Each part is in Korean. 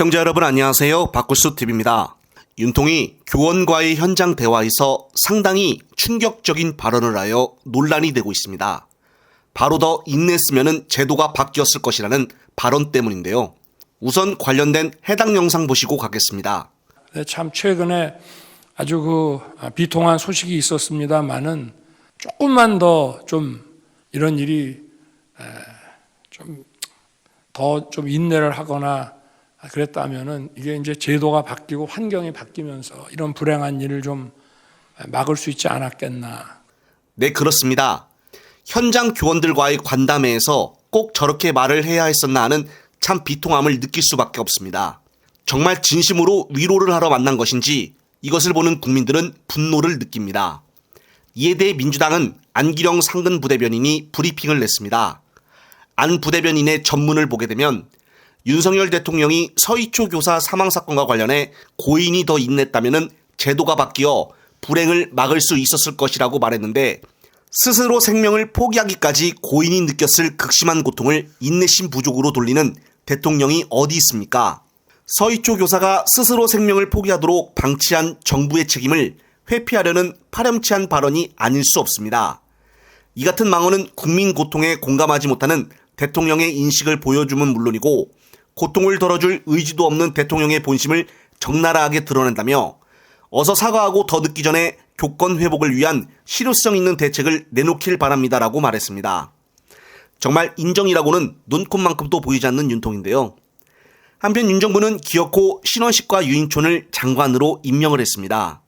시청자 여러분 안녕하세요. 박구수TV입니다. 윤통이 교원과의 현장 대화에서 상당히 충격적인 발언을 하여 논란이 되고 있습니다. 바로 더 인내했으면 제도가 바뀌었을 것이라는 발언 때문인데요. 우선 관련된 해당 영상 보시고 가겠습니다. 네, 참 최근에 아주 비통한 소식이 있었습니다만은 조금만 더 좀 이런 일이 좀 더 좀 인내를 하거나 그랬다면은 이게 이제 제도가 바뀌고 환경이 바뀌면서 이런 불행한 일을 좀 막을 수 있지 않았겠나. 네, 그렇습니다. 현장 교원들과의 관담회에서 꼭 저렇게 말을 해야 했었나 하는 참 비통함을 느낄 수밖에 없습니다. 정말 진심으로 위로를 하러 만난 것인지 이것을 보는 국민들은 분노를 느낍니다. 이에 대해 민주당은 안기령 상근 부대변인이 브리핑을 냈습니다. 안 부대변인의 전문을 보게 되면 윤석열 대통령이 서희초 교사 사망사건과 관련해 고인이 더 인냈다면 제도가 바뀌어 불행을 막을 수 있었을 것이라고 말했는데 스스로 생명을 포기하기까지 고인이 느꼈을 극심한 고통을 인내심 부족으로 돌리는 대통령이 어디 있습니까? 서희초 교사가 스스로 생명을 포기하도록 방치한 정부의 책임을 회피하려는 파렴치한 발언이 아닐 수 없습니다. 이 같은 망언은 국민 고통에 공감하지 못하는 대통령의 인식을 보여주면 물론이고 고통을 덜어줄 의지도 없는 대통령의 본심을 적나라하게 드러낸다며 어서 사과하고 더 늦기 전에 교권 회복을 위한 실효성 있는 대책을 내놓길 바랍니다라고 말했습니다. 정말 인정이라고는 눈꼽만큼도 보이지 않는 윤통인데요. 한편 윤 정부는 기어코 신원식과 유인촌을 장관으로 임명을 했습니다.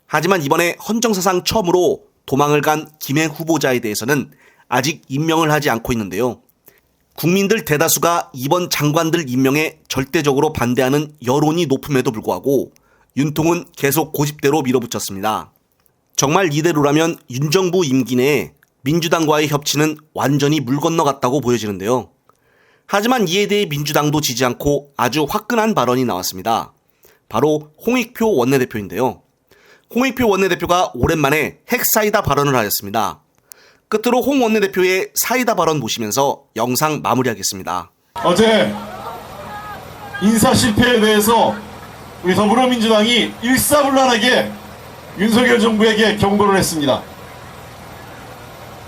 하지만 이번에 헌정사상 처음으로 도망을 간 김해 후보자에 대해서는 아직 임명을 하지 않고 있는데요. 국민들 대다수가 이번 장관들 임명에 절대적으로 반대하는 여론이 높음에도 불구하고 윤통은 계속 고집대로 밀어붙였습니다. 정말 이대로라면 윤 정부 임기 내에 민주당과의 협치는 완전히 물 건너갔다고 보여지는데요. 하지만 이에 대해 민주당도 지지 않고 아주 화끈한 발언이 나왔습니다. 바로 홍익표 원내대표인데요. 홍익표 원내대표가 오랜만에 핵사이다 발언을 하였습니다. 끝으로 홍 원내대표의 사이다 발언 보시면서 영상 마무리하겠습니다. 어제 인사 실패에 대해서 우리 더불어민주당이 일사불란하게 윤석열 정부에게 경고를 했습니다.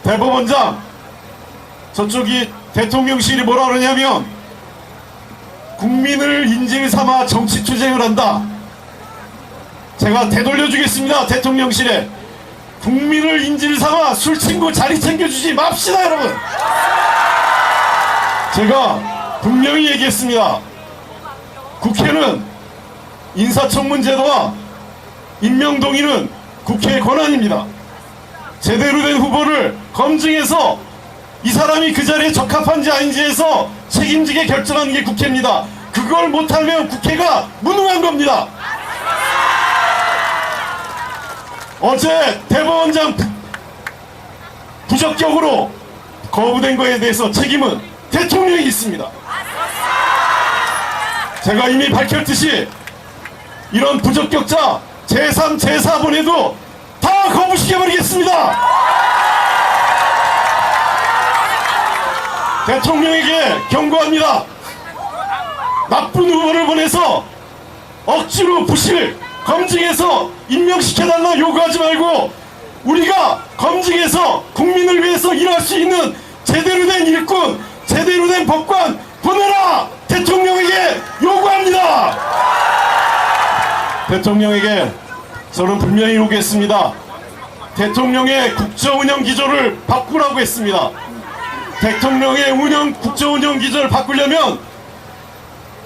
대법원장, 저쪽이 대통령실이 뭐라 그러냐면 국민을 인질 삼아 정치 투쟁을 한다. 제가 되돌려주겠습니다. 대통령실에 국민을 인질 삼아 술 친구 자리 챙겨주지 맙시다 여러분. 제가 분명히 얘기했습니다. 국회는 인사청문제도와 임명동의는 국회의 권한입니다. 제대로 된 후보를 검증해서 이 사람이 그 자리에 적합한지 아닌지 해서 책임지게 결정하는 게 국회입니다. 그걸 못하면 국회가 무능한 겁니다. 어제 대법원장 부적격으로 거부된 거에 대해서 책임은 대통령이 있습니다. 제가 이미 밝혔듯이 이런 부적격자 제3, 제4번에도 다 거부시켜버리겠습니다. 대통령에게 경고합니다. 나쁜 후보를 보내서 억지로 부실 검증해서 임명시켜달라 요구하지 말고 우리가 검증해서 국민을 위해서 일할 수 있는 제대로 된 일꾼, 제대로 된 법관 보내라! 대통령에게 요구합니다. 대통령에게 저는 분명히 요구했습니다. 대통령의 국정운영 기조를 바꾸라고 했습니다. 대통령의 국정운영 기조를 바꾸려면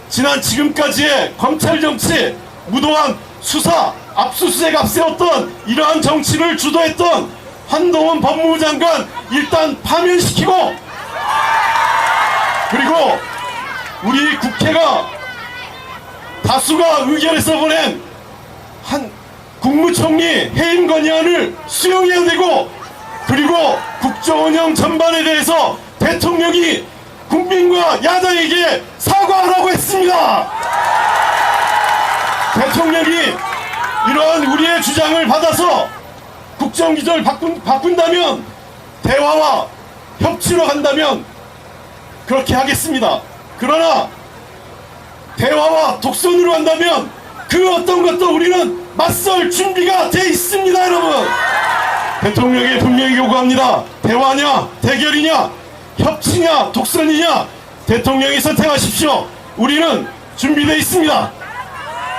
지금까지의 검찰 정치, 무도한 수사, 압수수색 앞세웠던 이러한 정치를 주도했던 한동훈 법무부 장관 일단 파면시키고, 그리고 우리 국회가 다수가 의결해서 보낸 한 국무총리 해임 건의안을 수용해야 되고, 그리고 국정운영 전반에 대해서 대통령이 국민과 야당에게 사과하라고 했습니다. 대통령이 이러한 우리의 주장을 받아서 국정기조를 바꾼다면, 대화와 협치로 간다면 그렇게 하겠습니다. 그러나 대화와 독선으로 한다면 그 어떤 것도 우리는 맞설 준비가 돼 있습니다, 여러분. 대통령에게 분명히 요구합니다. 대화냐, 대결이냐, 협치냐, 독선이냐, 대통령이 선택하십시오. 우리는 준비되어 있습니다.